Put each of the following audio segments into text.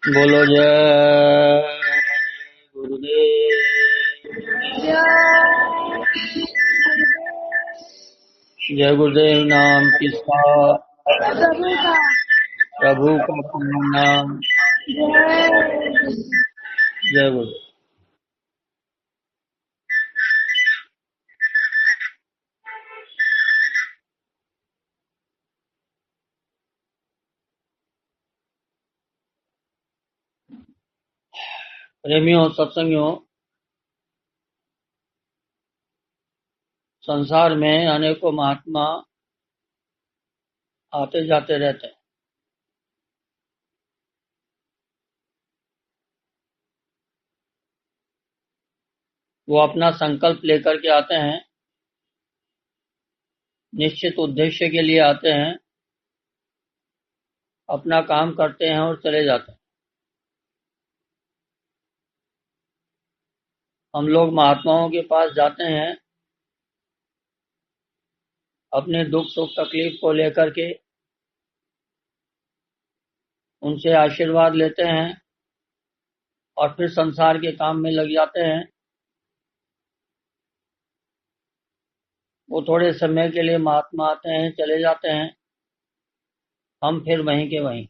बोलो जय गुरुदेव। जय गुरुदेव नाम किसका, प्रभु का पूर्ण नाम। जय गुरु। प्रेमियों, सत्संगियों, संसार में अनेकों महात्मा आते जाते रहते हैं। वो अपना संकल्प लेकर के आते हैं, निश्चित उद्देश्य के लिए आते हैं, अपना काम करते हैं और चले जाते हैं। हम लोग महात्माओं के पास जाते हैं, अपने दुख सुख तकलीफ को लेकर के उनसे आशीर्वाद लेते हैं और फिर संसार के काम में लग जाते हैं। वो थोड़े समय के लिए महात्मा आते हैं, चले जाते हैं, हम फिर वहीं के वहीं।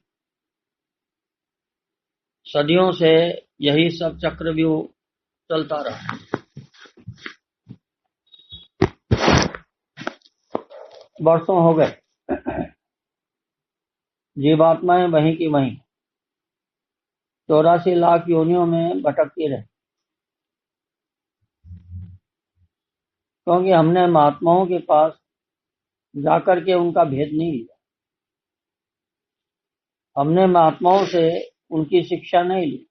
सदियों से यही सब चक्रव्यूह चलता रहा। वर्षों हो गए, जीवात्माएं वहीं की वहीं 84 लाख योनियों में भटकती रहे, क्योंकि हमने महात्माओं के पास जाकर के उनका भेद नहीं लिया। हमने महात्माओं से उनकी शिक्षा नहीं ली।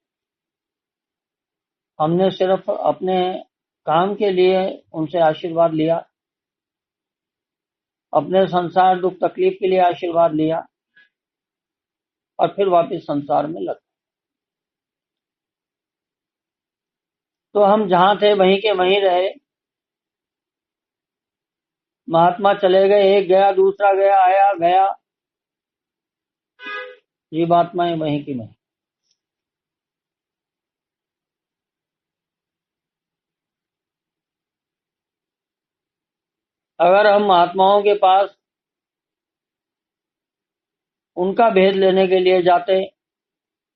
हमने सिर्फ अपने काम के लिए उनसे आशीर्वाद लिया, अपने संसार दुख तकलीफ के लिए आशीर्वाद लिया और फिर वापस संसार में लग। तो हम जहां थे वहीं के वहीं रहे। महात्मा चले गए, एक गया, दूसरा गया, आया गया, जीवात्माएं वहीं की वहीं। अगर हम महात्माओं के पास उनका भेद लेने के लिए जाते,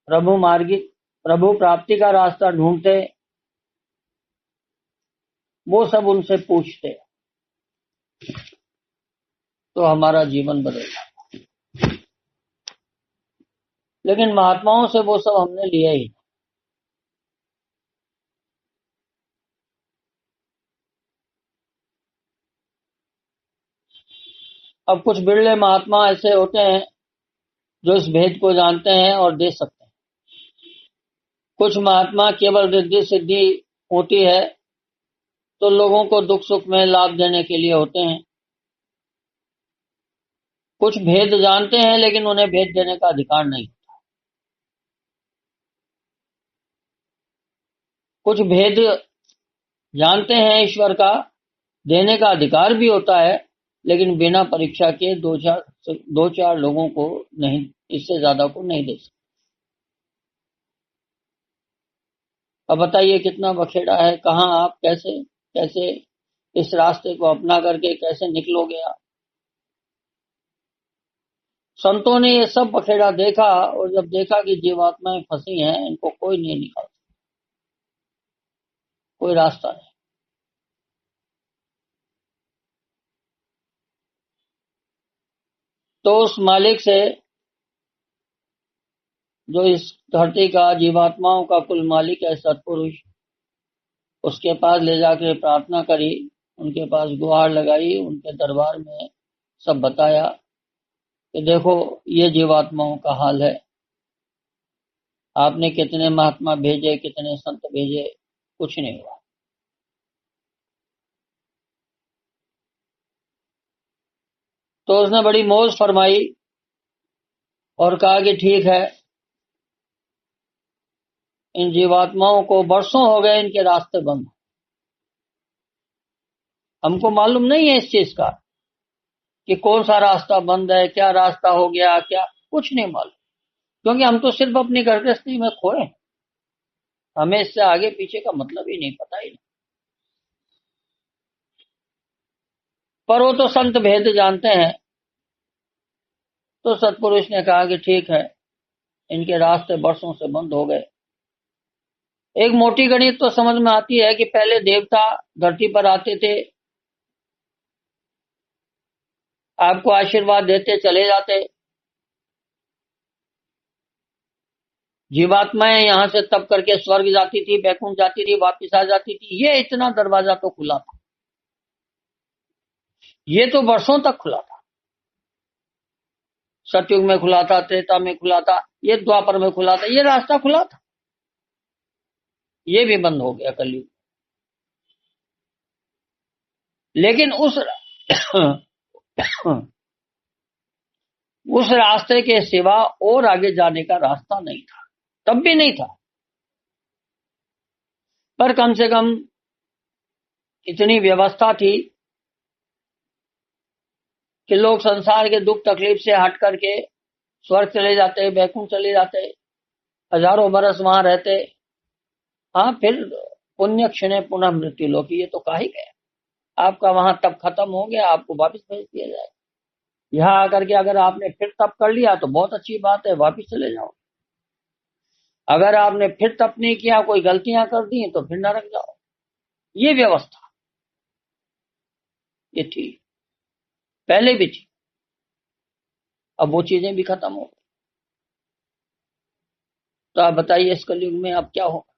प्रभु प्राप्ति का रास्ता ढूंढते, वो सब उनसे पूछते, तो हमारा जीवन बदलता। लेकिन महात्माओं से वो सब हमने लिया ही। अब कुछ बिरले महात्मा ऐसे होते हैं जो इस भेद को जानते हैं और दे सकते हैं। कुछ महात्मा केवल रिद्धि सिद्धि होती है तो लोगों को दुख सुख में लाभ देने के लिए होते हैं। कुछ भेद जानते हैं लेकिन उन्हें भेद देने का अधिकार नहीं। कुछ भेद जानते हैं ईश्वर का, देने का अधिकार भी होता है, लेकिन बिना परीक्षा के दो चार लोगों को नहीं, इससे ज्यादा को नहीं दे सकते। अब बताइए कितना बखेड़ा है, कहाँ आप कैसे कैसे इस रास्ते को अपना करके कैसे निकलोगे आप। संतों ने ये सब बखेड़ा देखा और जब देखा कि जीवात्माएं फंसी हैं, इनको कोई नहीं निकाल, कोई रास्ता नहीं। तो उस मालिक से, जो इस धरती का जीवात्माओं का कुल मालिक है, सत्पुरुष, उसके पास ले जाके प्रार्थना करी, उनके पास गुहार लगाई, उनके दरबार में सब बताया कि देखो ये जीवात्माओं का हाल है। आपने कितने महात्मा भेजे, कितने संत भेजे, कुछ नहीं हुआ। तो उसने बड़ी मौज फरमाई और कहा कि ठीक है, इन जीवात्माओं को वर्षों हो गए इनके रास्ते बंद। हमको मालूम नहीं है इस चीज का कि कौन सा रास्ता बंद है, क्या रास्ता हो गया, क्या कुछ नहीं मालूम, क्योंकि हम तो सिर्फ अपनी घर गृहस्थी में खोए, हमें इससे आगे पीछे का मतलब ही नहीं, पता ही नहीं। पर वो तो संत भेद जानते हैं। तो सतपुरुष ने कहा कि ठीक है, इनके रास्ते बरसों से बंद हो गए। एक मोटी गणित तो समझ में आती है कि पहले देवता धरती पर आते थे, आपको आशीर्वाद देते चले जाते, जीवात्माएं यहां से तप करके स्वर्ग जाती थी, बैकुंठ जाती थी, वापिस आ जाती थी। ये इतना दरवाजा तो खुला था, ये तो वर्षों तक खुला था। सतयुग में खुला था, त्रेता में खुला था, ये द्वापर में खुला था, ये रास्ता खुला था। ये भी बंद हो गया कलयुग। लेकिन उस रास्ते के सिवा और आगे जाने का रास्ता नहीं था, तब भी नहीं था। पर कम से कम इतनी व्यवस्था थी कि लोग संसार के दुख तकलीफ से हट करके स्वर्ग चले जाते, बैकुंठ चले जाते, हजारों बरस वहां रहते। हाँ, फिर पुण्य क्षणे पुनः मृत्यु लोकी, ये तो कहा ही गया। आपका वहां तप खत्म हो गया, आपको वापिस भेज दिया जाए। यहाँ आकर के अगर आपने फिर तप कर लिया तो बहुत अच्छी बात है, वापिस चले जाओ। अगर आपने फिर तप नहीं किया, कोई गलतियां कर दी, तो फिर नरक जाओ। ये व्यवस्था ये थी, पहले भी थी। अब वो चीजें भी खत्म हो गई। तो आप बताइए इस कलयुग में अब क्या होगा।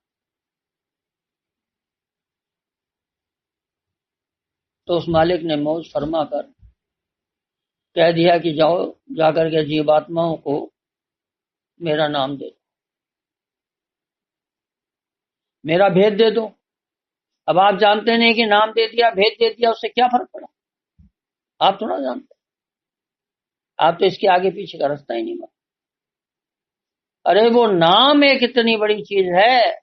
तो उस मालिक ने मौज फरमा कर कह दिया कि जाओ, जाकर के जीवात्माओं को मेरा नाम दे दो, मेरा भेद दे दो। अब आप जानते नहीं कि नाम दे दिया, भेद दे दिया, उससे क्या फर्क पड़ा। आप थोड़ा जानते, आप तो इसके आगे पीछे का रास्ता ही नहीं मानते। अरे वो नाम एक इतनी बड़ी चीज है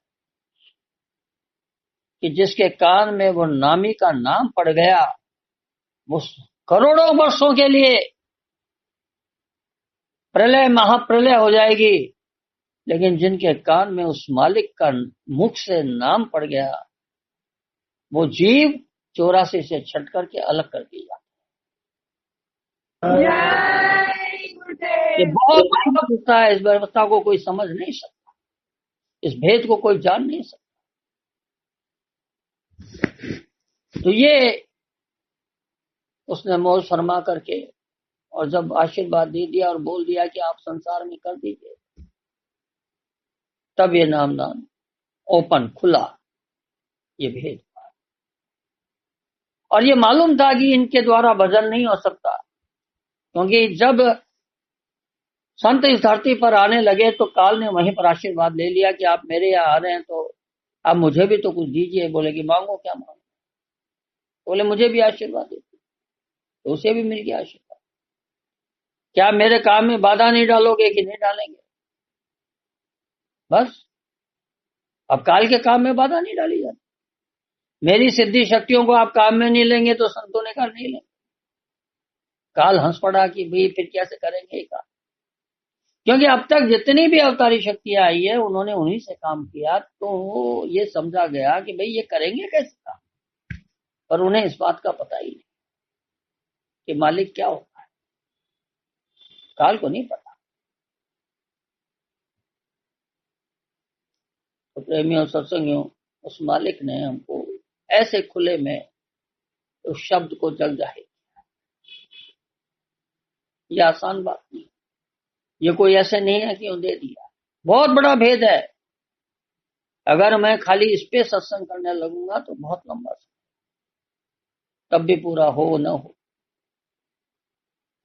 कि जिसके कान में वो नामी का नाम पड़ गया, वो करोड़ों वर्षों के लिए प्रलय महाप्रलय हो जाएगी। लेकिन जिनके कान में उस मालिक का मुख से नाम पड़ गया, वो जीव 84 से छट करके अलग कर दिया। ये बहुत बड़ी व्यवस्था है, इस व्यवस्था को कोई समझ नहीं सकता, इस भेद को कोई जान नहीं सकता। तो ये उसने मौज फरमा करके, और जब आशीर्वाद दे दिया और बोल दिया कि आप संसार में कर दीजिए, तब ये नामदान ओपन खुला, ये भेद। और ये मालूम था कि इनके द्वारा भजन नहीं हो सकता, क्योंकि जब संत इस धरती पर आने लगे तो काल ने वहीं पर आशीर्वाद ले लिया कि आप मेरे यहाँ आ रहे हैं तो आप मुझे भी तो कुछ दीजिए। बोले कि मांगो, क्या मांगो। बोले मुझे भी आशीर्वाद दीजिए, तो उसे भी मिल गया आशीर्वाद। क्या मेरे काम में बाधा नहीं डालोगे कि नहीं डालेंगे? बस, अब काल के काम में बाधा नहीं डाली जाती। मेरी सिद्धि शक्तियों को आप काम में नहीं लेंगे तो संतों ने कहा नहीं लेंगे। काल हंस पड़ा कि भाई फिर कैसे करेंगे काम, क्योंकि अब तक जितनी भी अवतारी शक्तियां आई है उन्होंने उन्हीं से काम किया। तो ये समझा गया कि भाई ये करेंगे कैसे काम। पर उन्हें इस बात का पता ही नहीं कि मालिक क्या होता है, काल को नहीं पता। तो प्रेमियों सत्संगियों, उस मालिक ने हमको ऐसे खुले में उस शब्द को जग जाहिर किया। ये आसान बात नहीं, ये कोई ऐसे नहीं है कि दे दिया। बहुत बड़ा भेद है। अगर मैं खाली इस पे सत्संग करने लगूंगा तो बहुत लंबा समय, तब भी पूरा हो न हो।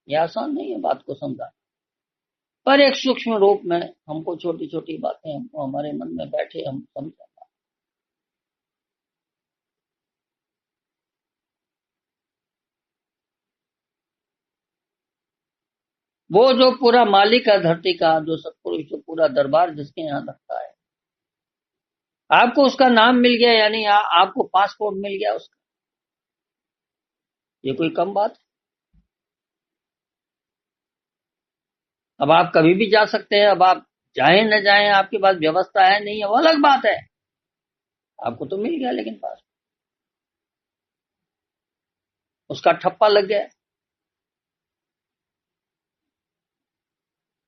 ये आसान नहीं है बात को समझा, पर एक सूक्ष्म रूप में हमको छोटी छोटी बातें हमको हमारे मन में बैठे हम समझें। वो जो पूरा मालिक है धरती का, जो सतपुरुष, जो पूरा दरबार जिसके यहाँ लगता है, आपको उसका नाम मिल गया, यानी आपको पासपोर्ट मिल गया उसका। ये कोई कम बात है? अब आप कभी भी जा सकते हैं। अब आप चाहे न जाए, आपके पास व्यवस्था है नहीं है वो अलग बात है, आपको तो मिल गया लेकिन पास उसका ठप्पा लग गया।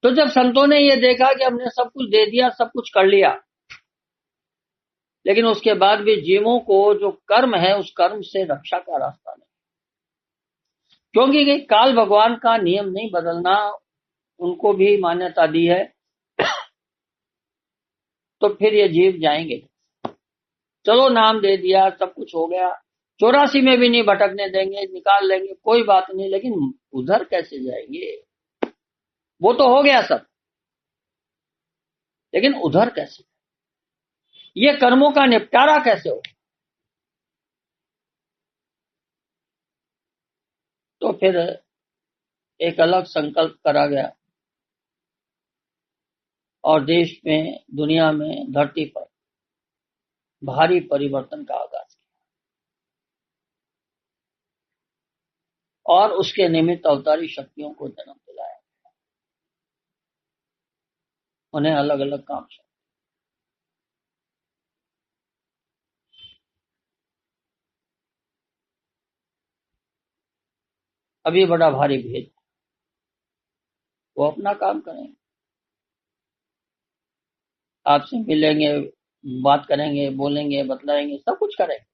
तो जब संतों ने ये देखा कि हमने सब कुछ दे दिया, सब कुछ कर लिया, लेकिन उसके बाद भी जीवों को जो कर्म है उस कर्म से रक्षा का रास्ता नहीं, क्योंकि काल भगवान का नियम नहीं बदलना, उनको भी मान्यता दी है, तो फिर ये जीव जाएंगे। चलो नाम दे दिया, सब कुछ हो गया, 84 में भी नहीं भटकने देंगे, निकाल लेंगे, कोई बात नहीं, लेकिन उधर कैसे जाएंगे? वो तो हो गया सब, लेकिन उधर कैसे? ये कर्मों का निपटारा कैसे हो? तो फिर एक अलग संकल्प करा गया और देश में, दुनिया में, धरती पर भारी परिवर्तन का आगाज किया और उसके निमित्त अवतारी शक्तियों को जन्म दिलाया, उन्हें अलग अलग काम सौंपे। अभी बड़ा भारी भेद, वो अपना काम करेंगे, आपसे मिलेंगे, बात करेंगे, बोलेंगे, बतलाएंगे, सब कुछ करेंगे,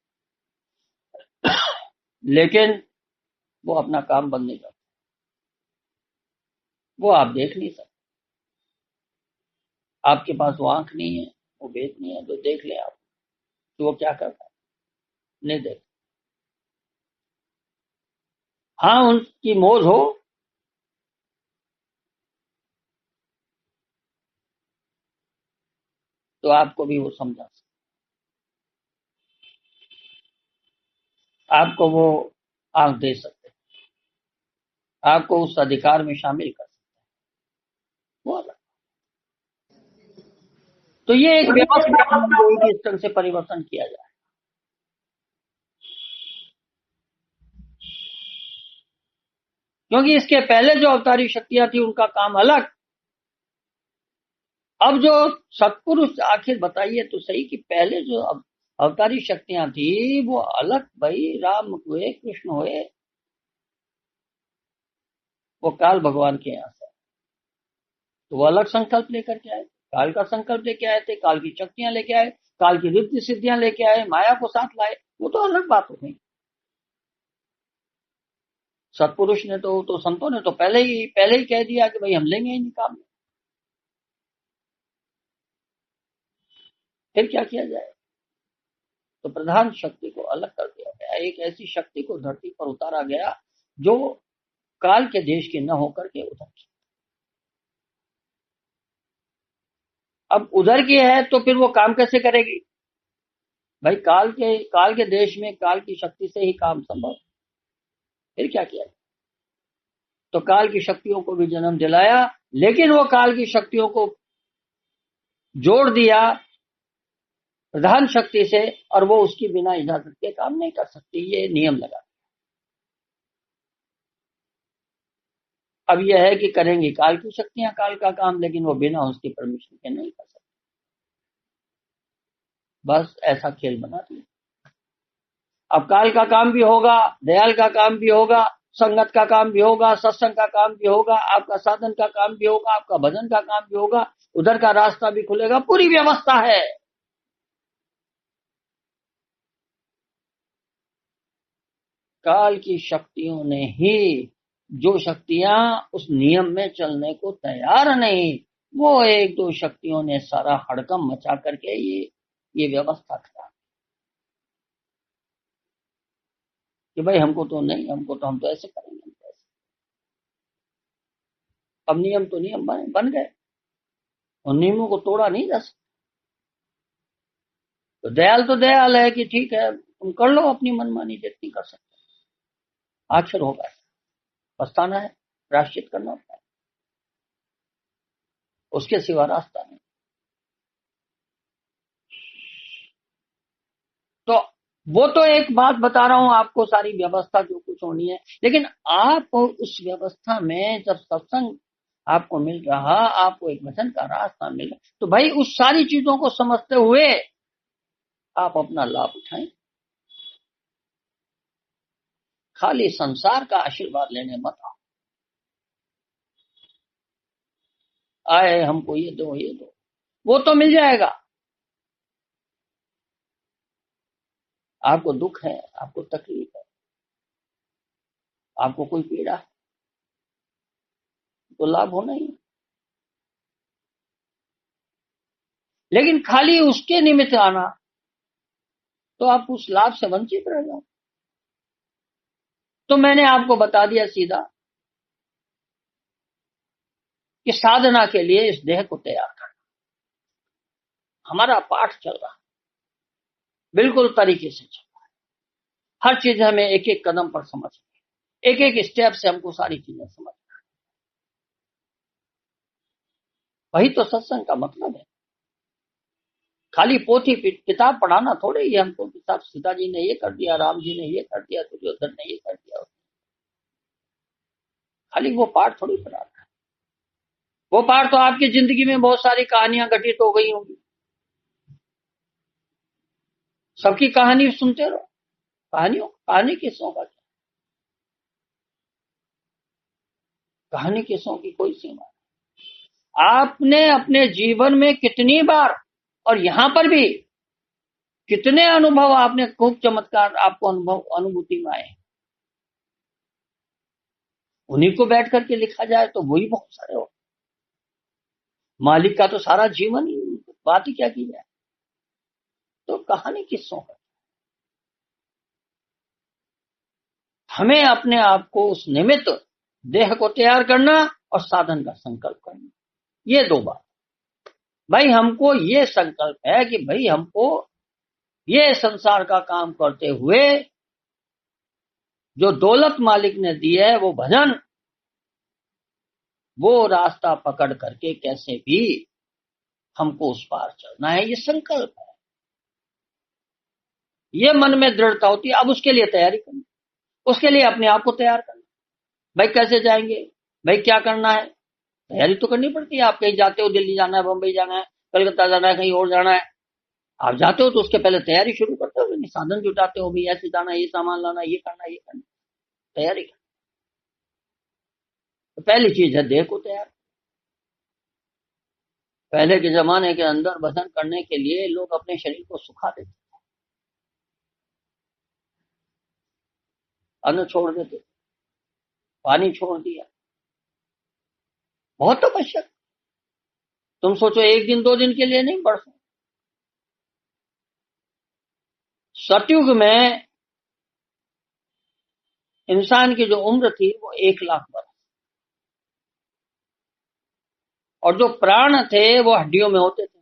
लेकिन वो अपना काम बंद नहीं करते, वो आप देख नहीं सकते, आपके पास वो आंख नहीं है, वो भेद नहीं है, तो देख ले आप तो वो क्या करता है, नहीं देख। हाँ, उनकी मौज हो, तो आपको भी वो समझा सकते, आपको वो आंख दे सकते, आपको उस अधिकार में शामिल कर सकते, वो अलग। तो ये एक व्यवस्था है कि इस तरह से परिवर्तन किया जाए। क्योंकि इसके पहले जो अवतारी शक्तियां थी उनका काम अलग, अब जो सत्पुरुष, आखिर बताइए तो सही कि पहले जो अवतारी शक्तियां थी वो अलग, भाई राम हुए, कृष्ण हुए, वो काल भगवान के यहाँ से, तो वो अलग संकल्प लेकर के आए, काल का संकल्प लेके आए थे, काल की शक्तियां लेके आए, काल की रिद्धि सिद्धियां लेके आए, माया को साथ लाए, वो तो अलग बात हो गई। सत्पुरुष ने तो संतों ने तो पहले ही कह दिया कि भाई हम लेंगे ही नहीं काम, फिर क्या किया जाए? तो प्रधान शक्ति को अलग कर दिया गया, एक ऐसी शक्ति को धरती पर उतारा गया जो काल के देश के न होकर के उधर की। अब उधर की है तो फिर वो काम कैसे करेगी? भाई काल के देश में काल की शक्ति से ही काम संभव, फिर क्या किया? तो काल की शक्तियों को भी जन्म दिलाया, लेकिन वो काल की शक्तियों को जोड़ दिया प्रधान शक्ति से, और वो उसकी बिना इजाजत के काम नहीं कर सकती, ये नियम लगा। अब यह है कि करेंगी काल की शक्तियां काल का काम, लेकिन वो बिना उसकी परमिशन के नहीं कर सकती, बस ऐसा खेल बना दिया। अब काल का काम भी होगा, दयाल का काम भी होगा, संगत का काम भी होगा, सत्संग का काम भी होगा, आपका साधन का काम भी होगा, आपका भजन का काम भी होगा, उधर का रास्ता भी खुलेगा, पूरी व्यवस्था है। काल की शक्तियों ने ही, जो शक्तियां उस नियम में चलने को तैयार नहीं, वो एक दो शक्तियों ने सारा हड़कम मचा करके ये व्यवस्था करा कि भाई हमको तो नहीं, हम तो ऐसे करेंगे, हम तो ऐसे। अब नियम तो नियम बन गए, और नियमों को तोड़ा नहीं जा सकता। तो दयाल है कि ठीक है तुम कर लो अपनी मनमानी, जितनी कर सकते, आखिर होगा, पछताना है, प्रायश्चित करना होता है, उसके सिवा रास्ता नहीं। तो वो तो एक बात बता रहा हूं आपको, सारी व्यवस्था जो कुछ होनी है, लेकिन आप उस व्यवस्था में जब सत्संग आपको मिल रहा, आपको एक भजन का रास्ता मिल रहा, तो भाई उस सारी चीजों को समझते हुए आप अपना लाभ उठाएं। खाली संसार का आशीर्वाद लेने मत आओ, आए हमको ये दो ये दो, वो तो मिल जाएगा। आपको दुख है, आपको तकलीफ है, आपको कोई पीड़ा है, तो लाभ होना ही है। लेकिन खाली उसके निमित्त आना तो आप उस लाभ से वंचित रह जाओ। तो मैंने आपको बता दिया सीधा कि साधना के लिए इस देह को तैयार करना। हमारा पाठ चल रहा, बिल्कुल तरीके से चल रहा है। हर चीज हमें एक एक कदम पर समझ, एक एक स्टेप से हमको सारी चीजें समझ। वही तो सत्संग का मतलब है। खाली पोथी किताब पढ़ाना थोड़े ही हमको, किताब सीता जी ने ये कर दिया, राम जी ने ये कर दिया, दुर्योधन ने ये कर दिया, खाली वो पाठ थोड़ी पढ़ाना है। वो पाठ तो आपकी जिंदगी में बहुत सारी कहानियां घटित हो गई होंगी, सबकी कहानी सुनते रहो। कहानी किस्सों का, कहानी किस्सों की कोई सीमा नहीं। आपने अपने जीवन में कितनी बार, और यहां पर भी कितने अनुभव आपने, खूब चमत्कार आपको अनुभूति में आए, उन्हीं को बैठ करके लिखा जाए तो वही बहुत सारे हो। मालिक का तो सारा जीवन ही, बात ही क्या की जाए। तो कहानी किस्सों का, हमें अपने आप को उस निमित्त देह को तैयार करना और साधन का संकल्प करना, ये दो बात। भाई हमको ये संकल्प है कि भाई हमको ये संसार का काम करते हुए जो दौलत मालिक ने दी है, वो भजन, वो रास्ता पकड़ करके कैसे भी हमको उस पार चलना है, ये संकल्प है। ये मन में दृढ़ता होती है। अब उसके लिए तैयारी करनी, उसके लिए अपने आप को तैयार करना। भाई कैसे जाएंगे, भाई क्या करना है, तैयारी तो करनी पड़ती है। आप कहीं जाते हो, दिल्ली जाना है, बंबई जाना है, कलकत्ता जाना है, कहीं और जाना है, आप जाते हो तो उसके पहले तैयारी शुरू करते हो, साधन जुटाते हो, भाई ऐसे जाना, ये सामान लाना, ये करना, ये करना, तैयारी करना। तो पहली चीज है देह को तैयार। पहले के जमाने के अंदर भजन करने के लिए लोग अपने शरीर को सुखा देते, अन्न छोड़ देते, पानी छोड़ दिया, बहुत तपस्या। तुम सोचो एक दिन दो दिन के लिए नहीं, बरसों। सतयुग में इंसान की जो उम्र थी वो 1 लाख वर्ष, और जो प्राण थे वो हड्डियों में होते थे।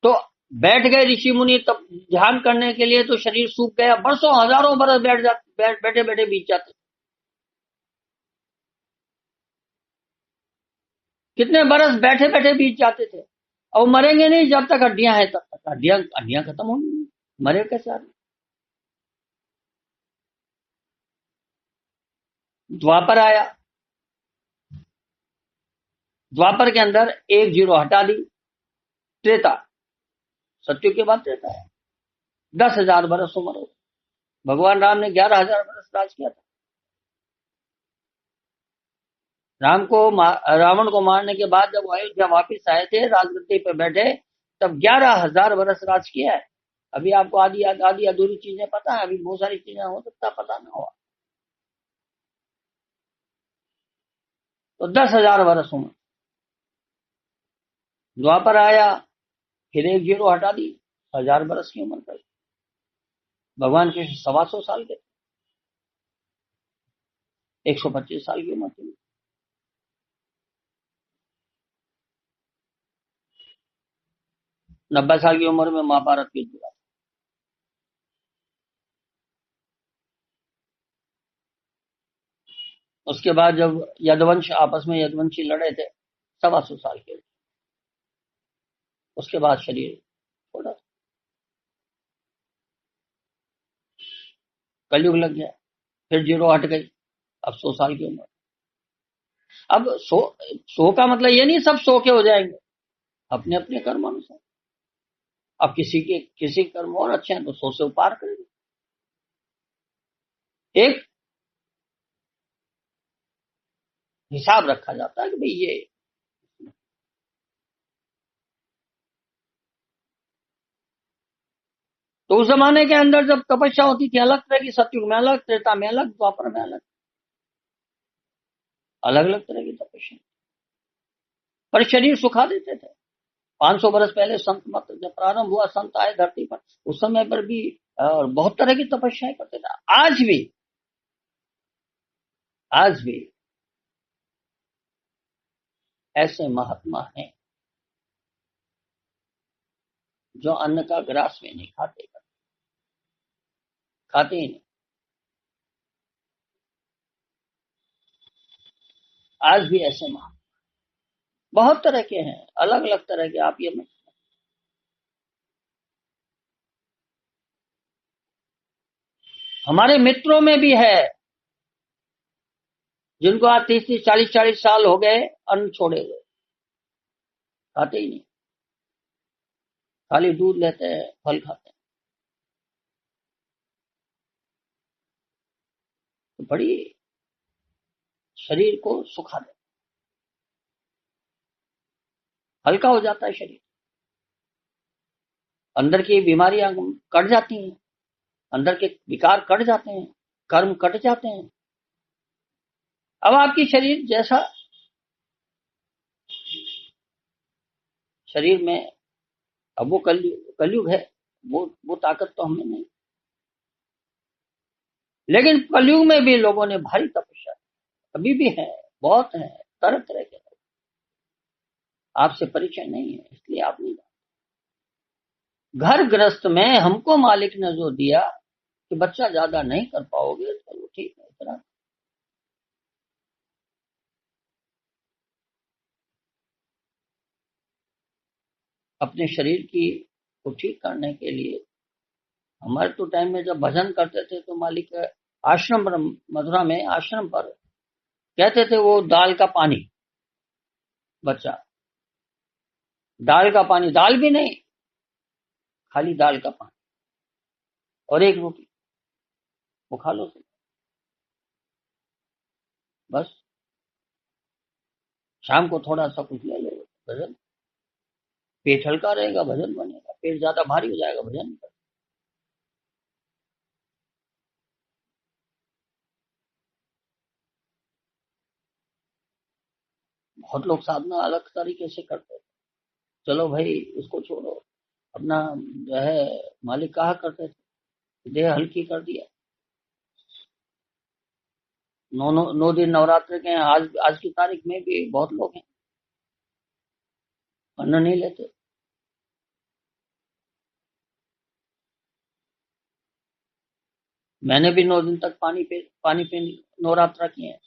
तो बैठ गए ऋषि मुनि तब ध्यान करने के लिए, तो शरीर सूख गया, बरसों हजारों बरस बैठे बैठे बीत जाते। कितने बरस बैठे बैठे बीत जाते थे। और मरेंगे नहीं जब तक हड्डियां हैं, तब तक हड्डियां हड्डियां खत्म होंगी, मरे कैसे आदमी। द्वापर आया, द्वापर के अंदर एक जीरो हटा दी, त्रेता, सत्युग के बाद त्रेता है। 10,000 बरस उम्र हो। भगवान राम ने 11,000 बरस राज किया था। रावण को मारने के बाद जब अयोध्या वापिस आए थे, राजगद्दी पे बैठे, तब 11,000 बरस राज किया है। अभी आपको आधी आधी अधूरी चीजें पता है, अभी बहुत सारी चीजें हो सकता पता ना हो। तो 10,000 बरस उम्र। द्वापर आया, फिर एक जीरो हटा दी, 1,000 बरस की उम्र कर। भगवान कृष्ण 125 साल के, 125 साल की उम्र थी। 90 साल की उम्र में महाभारत युद्ध हुआ। उसके बाद जब यदुवंश आपस में यदुवंशी लड़े थे, 125 साल के, उसके बाद शरीर छोड़ा, कलयुग लग गया, फिर जीरो हट गई, अब 100 साल की उम्र। अब सो का मतलब ये नहीं सब सो के हो जाएंगे, अपने अपने कर्म अनुसार। अब किसी कर्म और अच्छे हैं तो 100 से पार करेंगे। एक हिसाब रखा जाता है कि भाई ये, तो उस जमाने के अंदर जब तपस्या होती थी अलग तरह की, सतयुग में अलग, त्रेता में अलग, द्वापर में अलग, अलग अलग तरह की तपस्या। पर शरीर सुखा देते थे। 500 बरस पहले संत मत जब प्रारंभ हुआ, संत आए धरती पर, उस समय पर भी और बहुत तरह की तपस्याएं करते थे। आज भी ऐसे महात्मा हैं जो अन्न का ग्रास भी नहीं खाते, खाते ही नहीं। आज भी ऐसे महात्मा बहुत तरह के हैं, अलग अलग तरह के। आप ये हमारे मित्रों में भी है जिनको आज 30 40 40 साल हो गए अन्न छोड़े हुए, खाते ही नहीं, खाली दूध लेते हैं, फल खाते हैं। तो बड़ी शरीर को सुखा दे, हल्का हो जाता है शरीर, अंदर की बीमारियां कट जाती हैं, अंदर के विकार कट जाते हैं, कर्म कट जाते हैं। अब आपकी शरीर जैसा शरीर में, अब वो कलयुग है, वो ताकत तो हमें नहीं। लेकिन कलयुग में भी लोगों ने भारी तपस्या, अभी भी है, बहुत है, तरह तरह के। आपसे परिचय नहीं है इसलिए आप नहीं जानते। घर गृहस्थ में हमको मालिक ने जो दिया कि बच्चा ज्यादा नहीं कर पाओगे, चलो ठीक है इतना। अपने शरीर की को ठीक करने के लिए, हमारे तो टाइम में जब भजन करते थे तो मालिक आश्रम पर, मथुरा में आश्रम पर कहते थे वो दाल का पानी, बच्चा दाल का पानी, दाल भी नहीं, खाली दाल का पानी और एक रोटी, वो खा लो बस। शाम को थोड़ा सा कुछ ले लो, भजन, पेट हल्का रहेगा, भजन बनेगा। पेट ज्यादा भारी हो जाएगा, भजन नहीं। बहुत लोग साधना अलग तरीके से करते हैं। चलो भाई उसको छोड़ो, अपना जो है, मालिक कहा करते थे देह हल्की कर दिया। 9 दिन नवरात्र के हैं, आज की तारीख में भी बहुत लोग हैं अन्न नहीं लेते। मैंने भी 9 दिन तक पानी पे नवरात्रा किए हैं।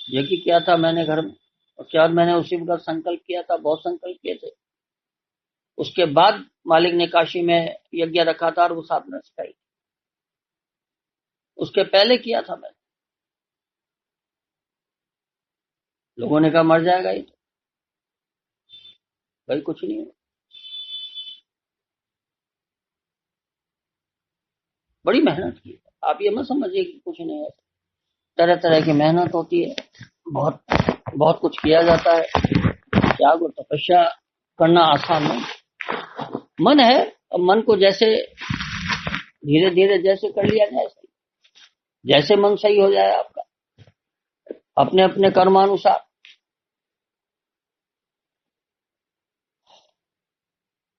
यज्ञ किया था मैंने घर में, उसके बाद मैंने उसी वक्त संकल्प किया था, बहुत संकल्प किए थे। उसके बाद मालिक ने काशी में यज्ञ रखा था और वो साधना सिखाई। उसके पहले किया था मैंने, लोगों ने कहा मर जाएगा ये तो, भाई कुछ नहीं है। बड़ी मेहनत की, आप ये मत समझिए कि कुछ नहीं है। तरह तरह की मेहनत होती है, बहुत बहुत कुछ किया जाता है। त्याग और तपस्या करना आसान नहीं। मन है, अब मन को जैसे धीरे धीरे जैसे कर लिया जाए, जैसे मन सही हो जाए आपका, अपने अपने कर्मानुसार।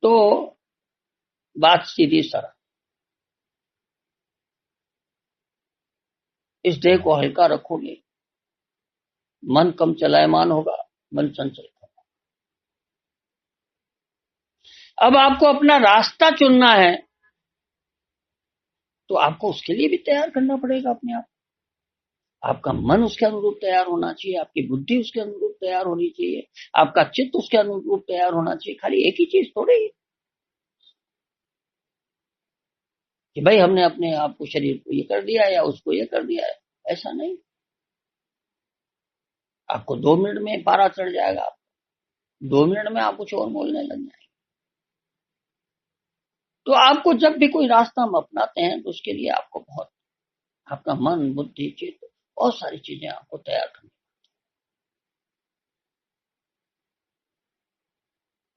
तो बात सीधी सरल, इस देह को हल्का रखोगे, मन कम चलायमान होगा, मन चंचल होगा। अब आपको अपना रास्ता चुनना है तो आपको उसके लिए भी तैयार करना पड़ेगा अपने आप। आपका मन उसके अनुरूप तैयार होना चाहिए, आपकी बुद्धि उसके अनुरूप तैयार होनी चाहिए, आपका चित्त उसके अनुरूप तैयार होना चाहिए। खाली एक ही चीज थोड़ी है कि भाई हमने अपने आप को, शरीर को ये कर दिया या उसको ये कर दिया है, ऐसा नहीं। आपको 2 मिनट में पारा चढ़ जाएगा, 2 मिनट में आप कुछ और बोलने लग जाएंगे। तो आपको जब भी कोई रास्ता हम अपनाते हैं तो उसके लिए आपको बहुत आपका मन, बुद्धि, चित्त, बहुत सारी चीजें आपको तैयार करनी।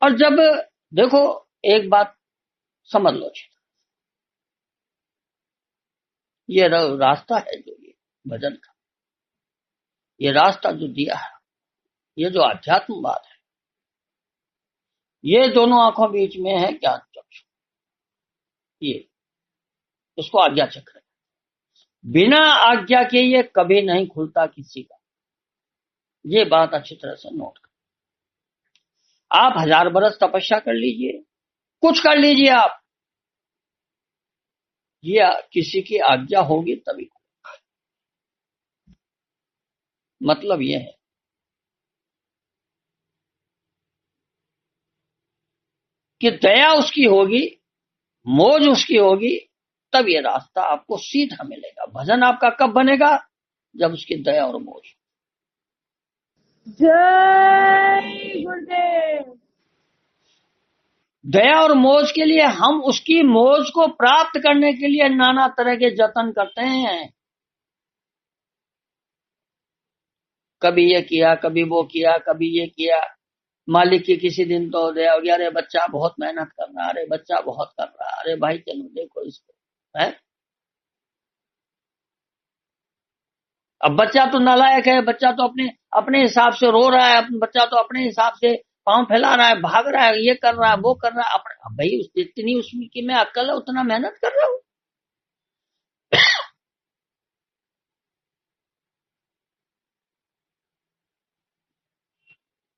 और जब देखो, एक बात समझ लो, ये रास्ता है जो ये भजन का, ये रास्ता जो दिया है, ये जो अध्यात्मवाद है, ये दोनों आंखों बीच में है ज्ञान चक्षु, ये इसको आज्ञा चक्र। बिना आज्ञा के ये कभी नहीं खुलता किसी का, ये बात अच्छी तरह से नोट कर। आप 1000 बरस तपस्या कर लीजिए, कुछ कर लीजिए आप, ये किसी की आज्ञा होगी तभी। मतलब ये है कि दया उसकी होगी, मौज उसकी होगी, तब ये रास्ता आपको सीधा मिलेगा। भजन आपका कब बनेगा? जब उसकी दया और मौज। जय गुरुदेव। दया और मौज के लिए हम उसकी मौज को प्राप्त करने के लिए नाना तरह के जतन करते हैं। कभी ये किया, कभी वो किया, कभी ये किया। मालिक की किसी दिन तो दया हो गया, अरे बच्चा बहुत मेहनत कर रहा है, अरे बच्चा बहुत कर रहा है, अरे भाई चलो देखो इसको, है। अब बच्चा तो नालायक है, बच्चा तो अपने अपने हिसाब से रो रहा है, बच्चा तो अपने हिसाब से पांव फैला रहा है, भाग रहा है, ये कर रहा है, वो कर रहा है। अपने भाई जितनी उसकी में अक्ल है उतना मेहनत कर रहा हूं।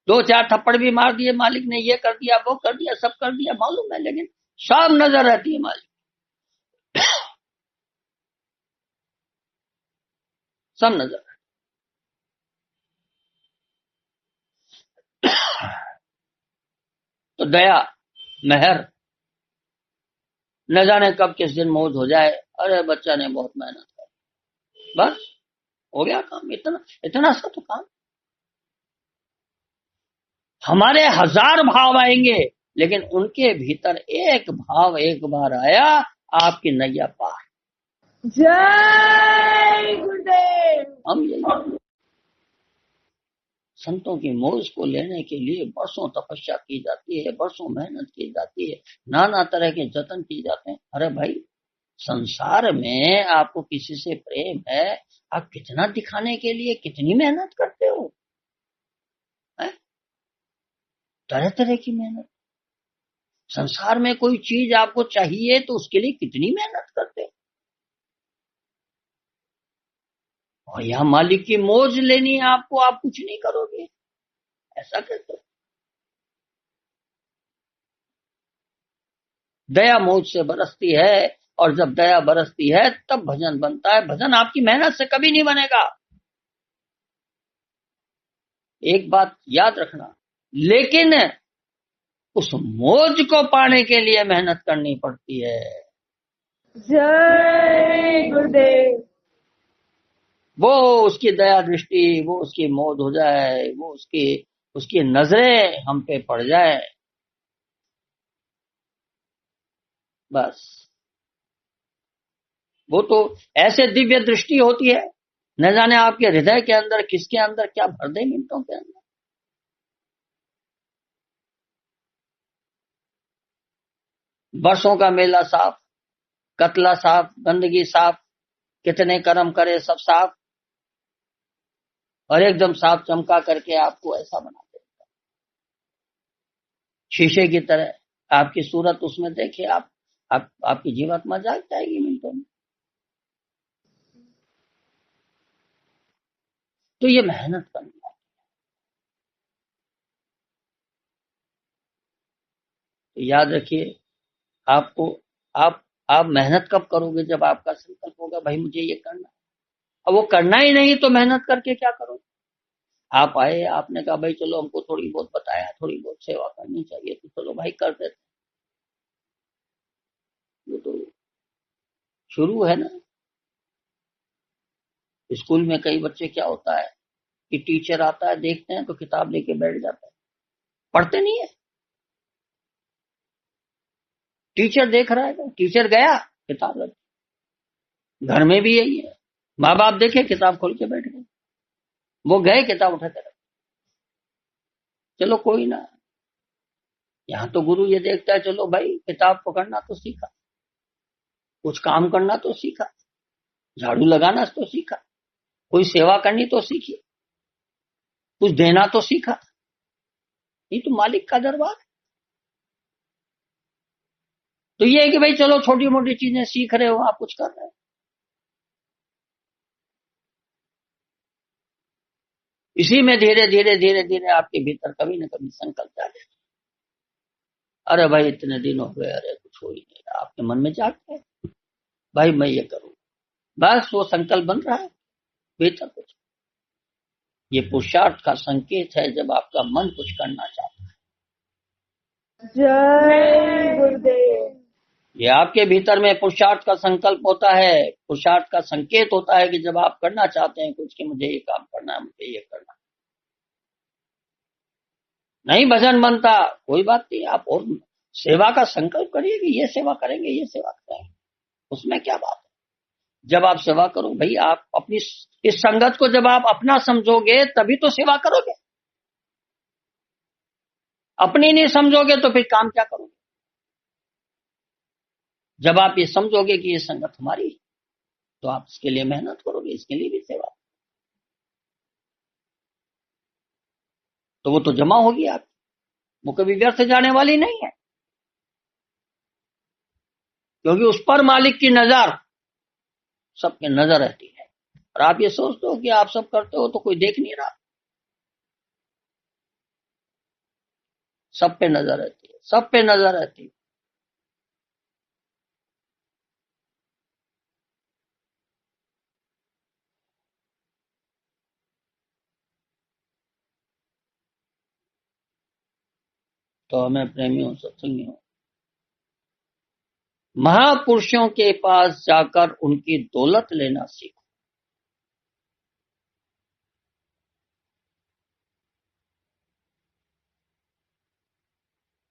दो चार थप्पड़ भी मार दिए मालिक ने, ये कर दिया, वो कर दिया, सब कर दिया, मालूम है, लेकिन सब नजर रहती है मालिक, सब नजर। तो दया, मेहर, न जाने कब किस दिन मौज हो जाए, अरे बच्चा ने बहुत मेहनत की, बस हो गया काम। इतना इतना सा तो काम। हमारे 1000 भाव आएंगे, लेकिन उनके भीतर एक भाव एक बार आया, आपकी नैया पार। जय गुरुदेव। हम ये संतों की मौज को लेने के लिए बरसों तपस्या की जाती है, बरसों मेहनत की जाती है, नाना तरह के जतन किए जाते हैं। अरे भाई, संसार में आपको किसी से प्रेम है, आप कितना दिखाने के लिए कितनी मेहनत करते हो, है? तरह तरह की मेहनत। संसार में कोई चीज आपको चाहिए तो उसके लिए कितनी मेहनत करते हो। और यह मालिक की मौज लेनी है आपको, आप कुछ नहीं करोगे, ऐसा कहते हो। दया मौज से बरसती है, और जब दया बरसती है तब भजन बनता है। भजन आपकी मेहनत से कभी नहीं बनेगा, एक बात याद रखना। लेकिन उस मौज को पाने के लिए मेहनत करनी पड़ती है। जय गुरुदेव। वो उसकी दया दृष्टि, वो उसकी मौज हो जाए, वो उसकी उसकी नजरें हम पे पड़ जाए, बस वो तो ऐसे दिव्य दृष्टि होती है, न जाने आपके हृदय के अंदर किसके अंदर क्या भर दे मिनटों के अंदर। बरसों का मेला साफ, कतला साफ, गंदगी साफ, कितने कर्म करे सब साफ, और एकदम साफ चमका करके आपको ऐसा बना दे, शीशे की तरह आपकी सूरत उसमें देखे आपकी जीवात्मा जाग जाएगी मिनटों में। तो ये मेहनत करनी है। तो याद रखिए, आपको आप आप मेहनत कब करोगे? जब आपका संकल्प होगा भाई मुझे ये करना है। अब वो करना ही नहीं तो मेहनत करके क्या करोगे? आप आए, आपने कहा भाई चलो हमको थोड़ी बहुत बताया, थोड़ी बहुत सेवा करनी चाहिए, तो चलो भाई कर देते। वो तो शुरू है ना। स्कूल में कई बच्चे क्या होता है, कि टीचर आता है, देखते हैं तो किताब लेके बैठ जाता है, पढ़ते नहीं है। टीचर देख रहा है, टीचर गया किताब लग, घर में भी यही है, माँ बाप देखे किताब खोल के बैठ गए, वो गए किताब उठाते रहे। चलो कोई ना, यहाँ तो गुरु ये देखता है, चलो भाई किताब पकड़ना तो सीखा, कुछ काम करना तो सीखा, झाड़ू लगाना तो सीखा, कोई सेवा करनी तो सीखी, कुछ देना तो सीखा। ये तो मालिक का दरबार है। तो ये है कि भाई चलो छोटी मोटी चीजें सीख रहे हो, आप कुछ कर रहे हो, इसी में धीरे धीरे धीरे धीरे आपके भीतर कभी न कभी संकल्प आ जाए, अरे भाई इतने दिन हो गए, अरे कुछ हो ही नहीं रहा, आपके मन में जागता है भाई मैं ये करूं, बस वो संकल्प बन रहा है भीतर कुछ। ये पुरुषार्थ का संकेत है जब आपका मन कुछ करना चाहता है। जय गुरुदेव। ये आपके भीतर में पुरुषार्थ का संकल्प होता है, पुरुषार्थ का संकेत होता है कि जब आप करना चाहते हैं कुछ, कि मुझे ये काम करना है, मुझे ये करना है। नहीं भजन बनता कोई बात नहीं, आप और सेवा का संकल्प करिए कि ये सेवा करेंगे, ये सेवा करेंगे, उसमें क्या बात है। जब आप सेवा करो भाई, आप अपनी इस संगत को जब आप अपना समझोगे तभी तो सेवा करोगे, अपनी नहीं समझोगे तो फिर काम क्या करोगे। जब आप ये समझोगे कि ये संगत हमारी, तो आप इसके लिए मेहनत करोगे, इसके लिए भी सेवा, तो वो तो जमा होगी आप, वो कभी व्यर्थ जाने वाली नहीं है, क्योंकि उस पर मालिक की नजर सबके नजर रहती है। और आप ये सोचते हो कि आप सब करते हो तो कोई देख नहीं रहा, सब पे नजर रहती है, सब पे नजर रहती है। तो हमें प्रेमियों सत्संगियों, महापुरुषों के पास जाकर उनकी दौलत लेना सीखो।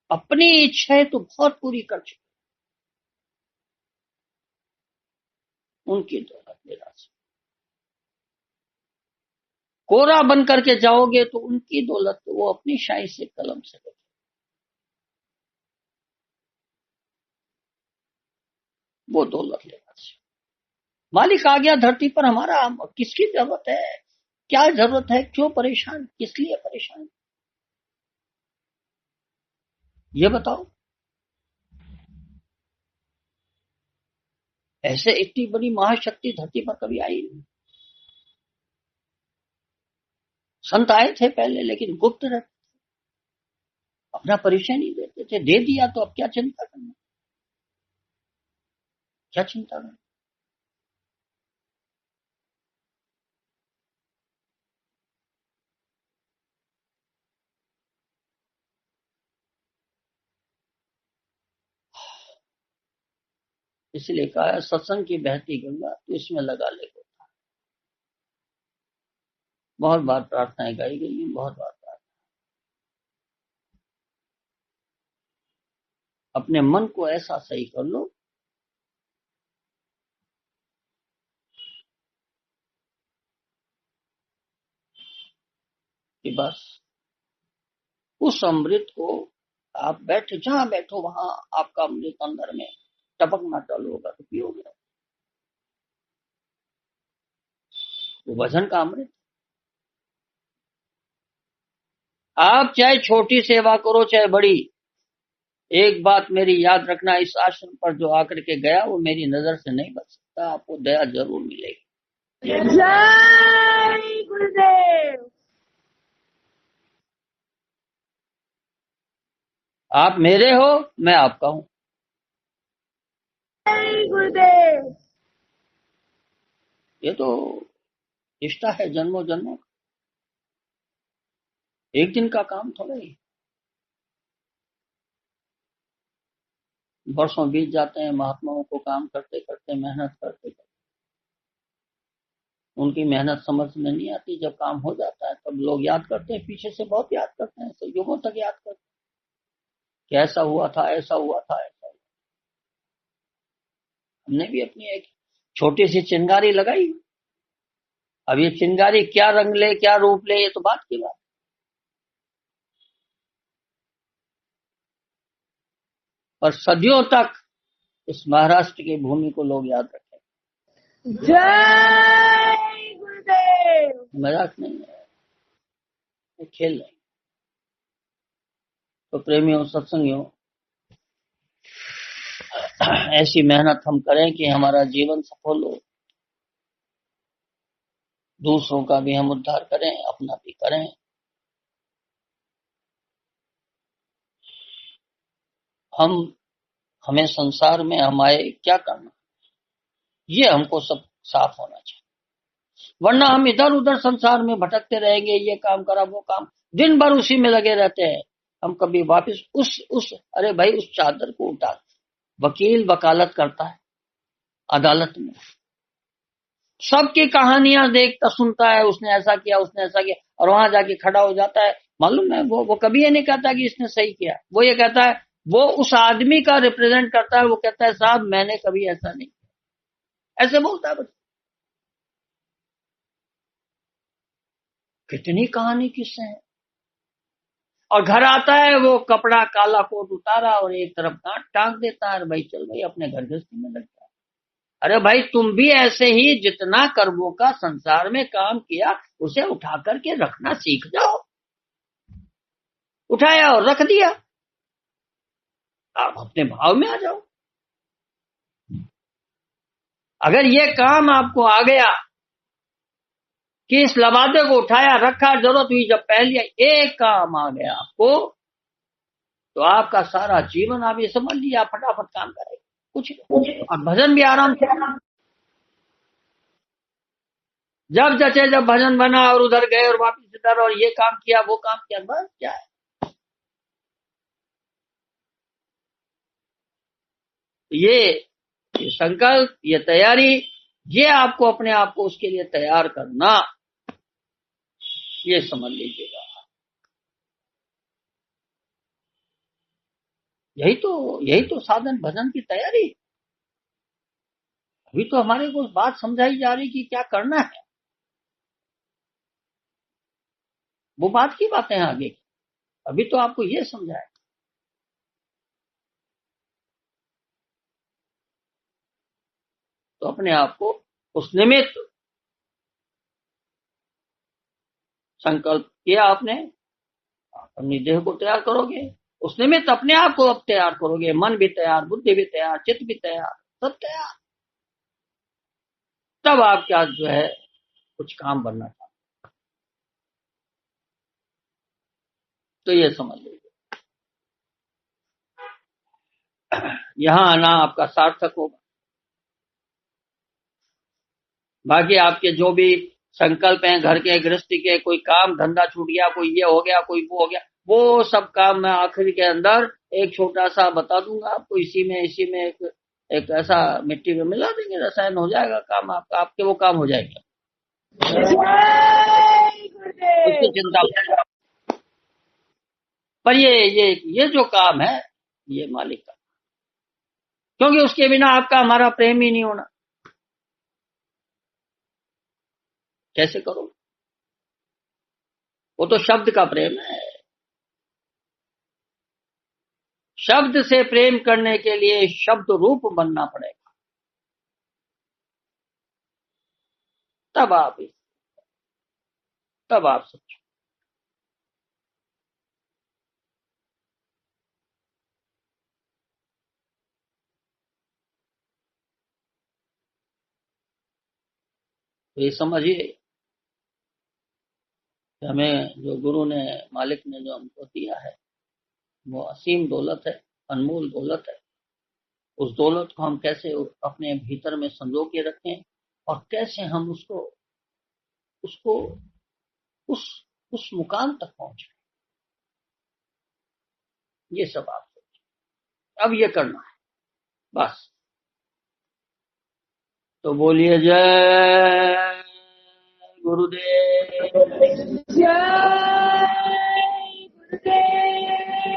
अपनी इच्छाएं तो बहुत पूरी कर चुके, उनकी दौलत लेना सीखो। कोरा बन करके जाओगे तो उनकी दौलत तो वो अपनी शाही से कलम से लेते, वो दौलत लेना सीखो। मालिक आ गया धरती पर, हमारा किसकी जरूरत है, क्या जरूरत है, क्यों परेशान, किस लिए परेशान, ये बताओ। ऐसे इतनी बड़ी महाशक्ति धरती पर कभी आई नहीं। संत आए थे पहले, लेकिन गुप्त रहते, अपना परिचय नहीं देते थे, दे दिया तो अब क्या चिंता करना, क्या चिंता करना। इसलिए कहा है सत्संग की बहती गंगा तो इसमें लगा ले। बहुत बार प्रार्थनाएं गाई गई हैं, बहुत बार प्रार्थना। अपने मन को ऐसा सही कर लो कि बस उस अमृत को आप बैठे जहां बैठो वहां आपका अमृत अंदर में टपकना चालू होगा तो पियोगे। वो भजन का अमृत। आप चाहे छोटी सेवा करो चाहे बड़ी, एक बात मेरी याद रखना, इस आश्रम पर जो आकर के गया वो मेरी नजर से नहीं बच सकता, आपको दया जरूर मिलेगी। जय गुरुदेव। आप मेरे हो, मैं आपका हूं। जय गुरुदेव। ये तो रिश्ता है जन्मों जन्मों का, एक दिन का काम थोड़ा ही। वर्षों बीत जाते हैं महात्माओं को काम करते करते, मेहनत करते करते, उनकी मेहनत समझ में नहीं आती। जब काम हो जाता है तब लोग याद करते हैं, पीछे से बहुत याद करते हैं, तो युगों तक याद करते हैं कि ऐसा हुआ था, ऐसा हुआ था, ऐसा हुआ। हमने भी अपनी एक छोटी सी चिंगारी लगाई। अब ये चिंगारी क्या रंग ले, क्या रूप ले, ये तो बात की बात। पर सदियों तक इस महाराष्ट्र की भूमि को लोग याद रखेंगे। जय गुरुदेव। मजाक नहीं है, ये खेल नहीं। तो प्रेमियों, सत्संगियों, ऐसी मेहनत हम करें कि हमारा जीवन सफल हो, दूसरों का भी हम उद्धार करें, अपना भी करें। हमें संसार में हम आए क्या करना, ये हमको सब साफ होना चाहिए। वरना हम इधर उधर संसार में भटकते रहेंगे, ये काम करा, वो काम, दिन भर उसी में लगे रहते हैं। हम कभी वापस उस अरे भाई, उस चादर को उठा। वकील वकालत करता है अदालत में, सबकी कहानियां देखता सुनता है, उसने ऐसा किया, उसने ऐसा किया, और वहां जाके खड़ा हो जाता है। मालूम है, वो कभी ये नहीं कहता कि इसने सही किया, वो ये कहता है, वो उस आदमी का रिप्रेजेंट करता है। वो कहता है, साहब मैंने कभी ऐसा नहीं, ऐसे बोलता है। बस कितनी कहानी किससे है। और घर आता है, वो कपड़ा काला कोट उतारा और एक तरफ गांठ टांग देता है, भाई चल भाई अपने घर गृहस्थी में लगता है। अरे भाई, तुम भी ऐसे ही जितना कर्मों का संसार में काम किया, उसे उठा करके रखना सीख जाओ। उठाया और रख दिया, आप अपने भाव में आ जाओ। अगर ये काम आपको आ गया कि इस लबादे को उठाया, रखा, जरूरत हुई जब पहन लिया, एक काम आ गया आपको, तो आपका सारा जीवन, आप ये समझ लीजिए, आप फटाफट काम करेंगे, कुछ और भजन भी आराम से। जब जचे जब भजन बना और उधर गए और वापिस इधर, और ये काम किया, वो काम किया, बस क्या है। ये संकल्प, ये तैयारी, ये आपको अपने आप को उसके लिए तैयार करना, ये समझ लीजिएगा। यही तो साधन भजन की तैयारी। अभी तो हमारे को बात समझाई जा रही कि क्या करना है, वो बात की बातें हैं आगे की। अभी तो आपको ये समझाए। तो अपने आप को उस निमित्त संकल्प किया आपने, अपनी देह को तैयार करोगे, उस निमित्त अपने आप को अब तैयार करोगे, मन भी तैयार, बुद्धि भी तैयार, चित्त भी तैयार, सब तैयार। तब आप क्या जो है कुछ काम बनना चाहते, तो ये समझ लीजिए, यहां आना आपका सार्थक होगा। बाकी आपके जो भी संकल्प हैं, घर के गृहस्थी के, कोई काम धंधा छूट गया, कोई ये हो गया, कोई वो हो गया, वो सब काम मैं आखिरी के अंदर एक छोटा सा बता दूंगा आपको। इसी में एक ऐसा मिट्टी में मिला देंगे, रसायन हो जाएगा काम आपका, आपके वो काम हो जाएगा। जय उसकी गुरुदेव। चिंता मत। पर ये जो काम है, ये मालिक का, क्योंकि उसके बिना आपका हमारा प्रेम ही नहीं होना। कैसे करो, वो तो शब्द का प्रेम है। शब्द से प्रेम करने के लिए शब्द रूप बनना पड़ेगा, तब आप सोचो। तो ये समझिए, हमें जो गुरु ने, मालिक ने जो हमको दिया है, वो असीम दौलत है, अनमोल दौलत है। उस दौलत को हम कैसे अपने भीतर में संजो के रखें, और कैसे हम उसको उसको उस उस मुकाम तक पहुंचे, ये सब आप सोचिए। अब ये करना है बस। तो बोलिए जय गुरुदेव।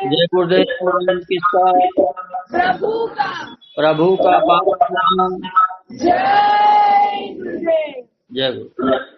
जय गुरुदेव। जय गुरुदेव। किसका? प्रभु का पावन नाम। जय गुरुदेव। जय गुरु।